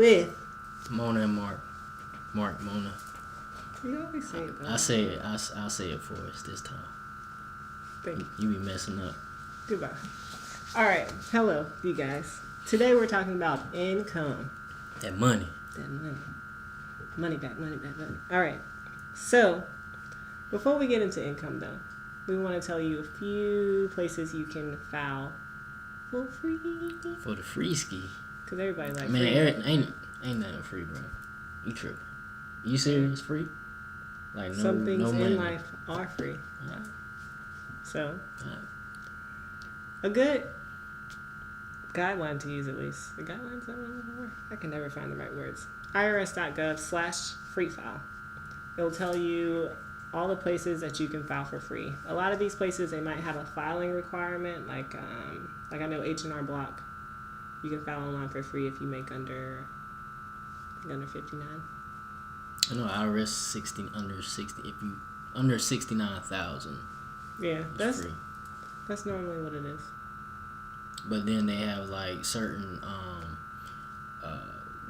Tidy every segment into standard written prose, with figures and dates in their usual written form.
with Mona and Marc Mona. You always say it, though. I say it. I'll say it for us this time. Thank you. You be messing up. Goodbye. All right. Hello, you guys. Today we're talking about income. That money. That money. Money back. All right. So, before we get into income, though, we want to tell you a few places you can file for free. For the free ski. Because everybody likes Man, free. ain't nothing free, bro. You tripping. You serious? Free? Like no, Some things no money. in life are free. All right. So, All right. a good guideline to use, at least. The guidelines that I'm looking for? I can never find the right words. irs.gov/free file. It'll tell you all the places that you can file for free. A lot of these places, they might have a filing requirement, like I know H&R Block. You can file online for free if you make under 59. I know IRS under 60. If you under 69,000, Yeah, it's free. That's normally what it is. But then they have like certain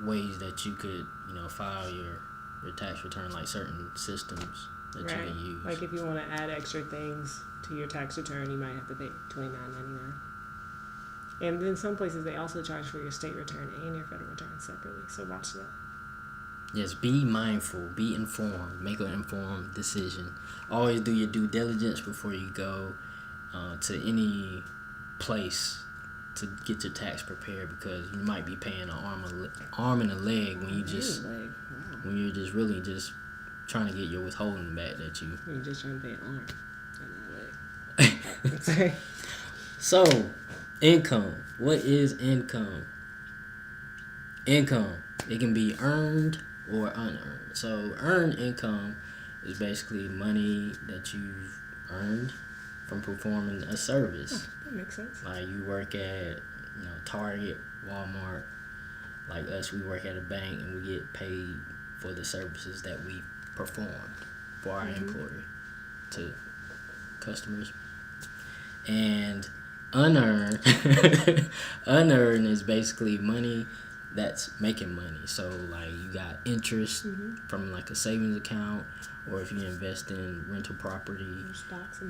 ways that you could, file your tax return, like certain systems that you can use. Like if you want to add extra things to your tax return, you might have to pay $29.99. And then some places they also charge for your state return and your federal return separately. So watch that. Yes, be mindful, be informed, make an informed decision. Always do your due diligence before you go to any place to get your tax prepared, because you might be paying an arm and a leg when you just when you're just really just trying to get your withholding back that you. You're just trying to pay an arm and a leg. Sorry. So, income. What is income? Income. It can be earned or unearned. So, earned income is basically money that you've earned from performing a service. Oh, that makes sense. Like you work at, Target, Walmart. Like us, we work at a bank and we get paid for the services that we perform for our employer to customers. And unearned, unearned is basically money that's making money. So like you got interest from like a savings account, or if you invest in rental property, stocks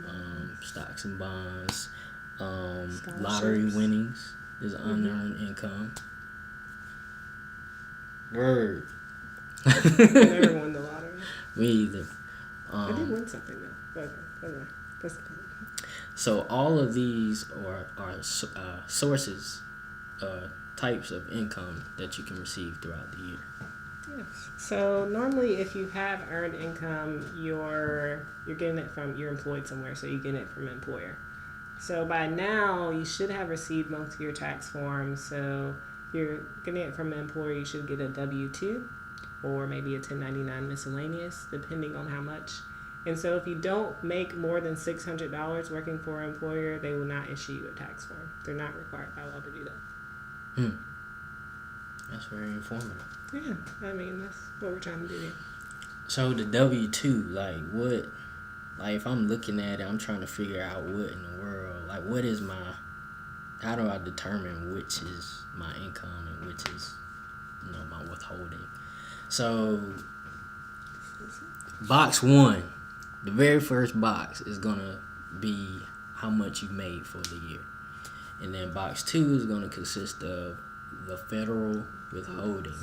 and bonds, lottery winnings is unearned income. Word. I never won the lottery. Me either. I did win something though. But anyway, that's okay. So all of these are sources, types of income that you can receive throughout the year. Yes. So normally, if you have earned income, you're getting it from, you're employed somewhere, so you're getting it from an employer. So by now, you should have received most of your tax forms. So if you're getting it from an employer, you should get a W-2 or maybe a 1099 miscellaneous, depending on how much. And so if you don't make more than $600 working for an employer, they will not issue you a tax form. They're not required by law to do that. That's very informative. Yeah, I mean, that's what we're trying to do here. So the W-2, like what, like if I'm looking at it, I'm trying to figure out what in the world, like what is how do I determine which is my income and which is, my withholding? So box 1, the very first box is going to be how much you made for the year. And then box 2 is going to consist of the federal withholding.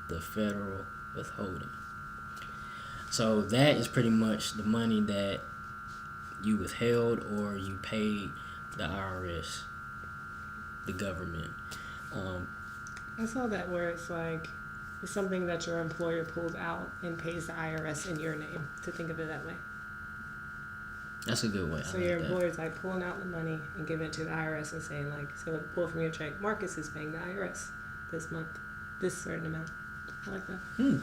The federal withholding. So that is pretty much the money that you withheld or you paid the IRS, the government. I saw that where it's like, it's something that your employer pulls out and pays the IRS in your name, to think of it that way. That's a good way. So your employer's like pulling out the money and giving it to the IRS and saying like, so pull from your check, Marcus is paying the IRS this month, this certain amount. I like that.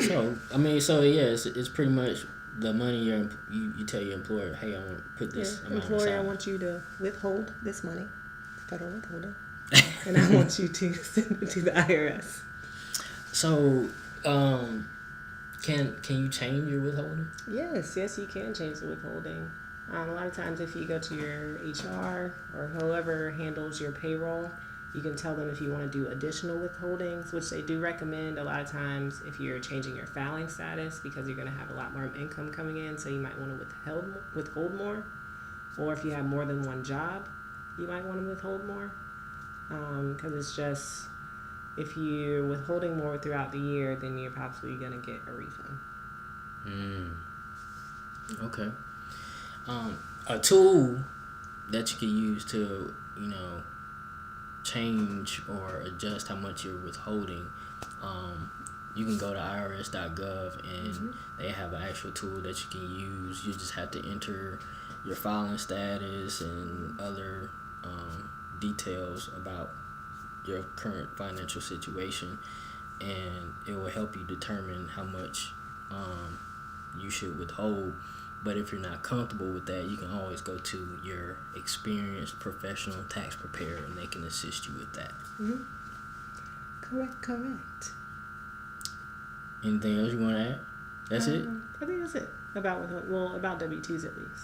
So, I mean, it's pretty much the money you tell your employer, hey, I want to put this amount employer, aside. I want you to withhold this money, federal withholding, and I want you to send it to the IRS. So, can you change your withholding? Yes, you can change the withholding. A lot of times if you go to your HR or whoever handles your payroll, You can tell them if you want to do additional withholdings, which they do recommend a lot of times if you're changing your filing status because you're going to have a lot more income coming in, so you might want to withhold more. Or if you have more than one job, you might want to withhold more. Because it's just, if you're withholding more throughout the year, then you're probably going to get a refund. Okay. A tool that you can use to, change or adjust how much you're withholding, you can go to irs.gov and they have an actual tool that you can use. You just have to enter your filing status and other details about your current financial situation, and it will help you determine how much you should withhold. But if you're not comfortable with that, you can always go to your experienced professional tax preparer and they can assist you with that. Correct. Anything else you want to add? That's it? I think that's it. About W-2s at least.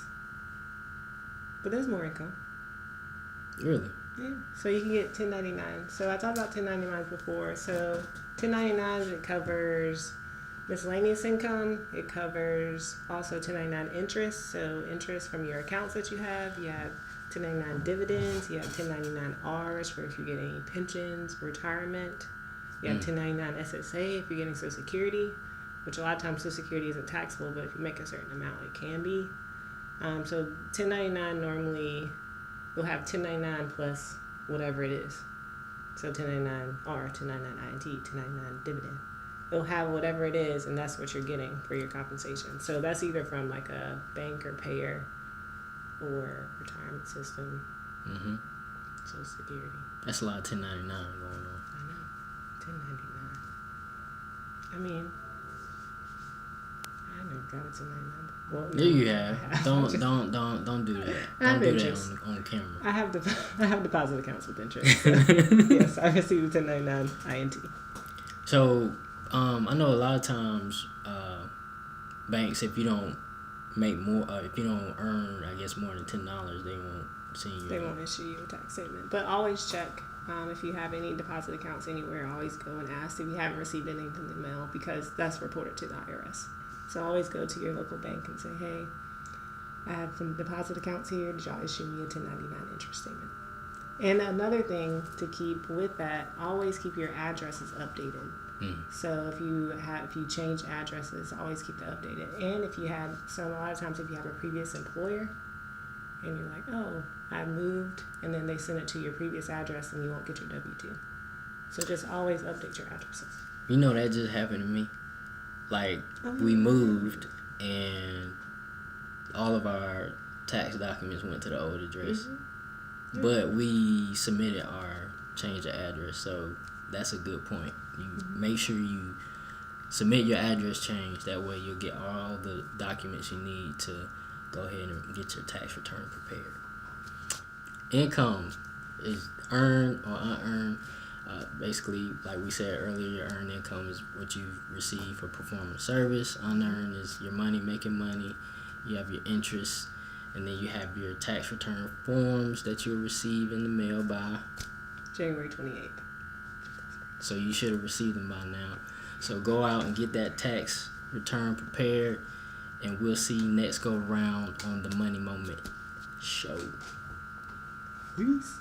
But there's more income. Really? Yeah. So you can get 1099. So I talked about 1099s before. So 1099s, it covers miscellaneous income. It covers also 1099 interest. So interest from your accounts that you have. You have 1099 dividends. You have 1099-Rs for if you're getting any pensions, retirement. You have 1099 SSA if you're getting Social Security, which a lot of times Social Security isn't taxable, but if you make a certain amount, it can be. So 1099 normally you'll have 1099 plus whatever it is. So 1099-R, 1099 INT, 1099 dividend. It'll have whatever it is, and that's what you're getting for your compensation. So that's either from like a bank or payer or retirement system, Social Security. That's a lot of 1099 going on. I know, 1099. I mean, I never got a 1099. Well, Yeah, you have. Don't do that. Don't do that on camera. I have deposit accounts with interest. So yes, I received a 1099 INT. So, I know a lot of times banks, if you don't make more, if you don't earn, I guess, more than $10, they won't send you. They won't issue you a tax statement. But always check if you have any deposit accounts anywhere. Always go and ask if you haven't received anything in the mail, because that's reported to the IRS. So always go to your local bank and say, hey, I have some deposit accounts here. Did y'all issue me a 1099 interest statement? And another thing to keep with that, always keep your addresses updated. So if you change addresses, always keep that updated. And a lot of times if you have a previous employer and you're like, oh, I moved, and then they send it to your previous address and you won't get your W-2. So just always update your addresses. You know, that just happened to me. Like, we moved and all of our tax documents went to the old address. But we submitted our change of address, so that's a good point. You make sure you submit your address change. That way you'll get all the documents you need to go ahead and get your tax return prepared. Income is earned or unearned. Basically, like we said earlier, your earned income is what you receive for performing service. Unearned is your money making money. You have your interest, and then you have your tax return forms that you'll receive in the mail by January 28th. So you should have received them by now. So go out and get that tax return prepared, and we'll see you next go around on the Money Moment Show. Peace.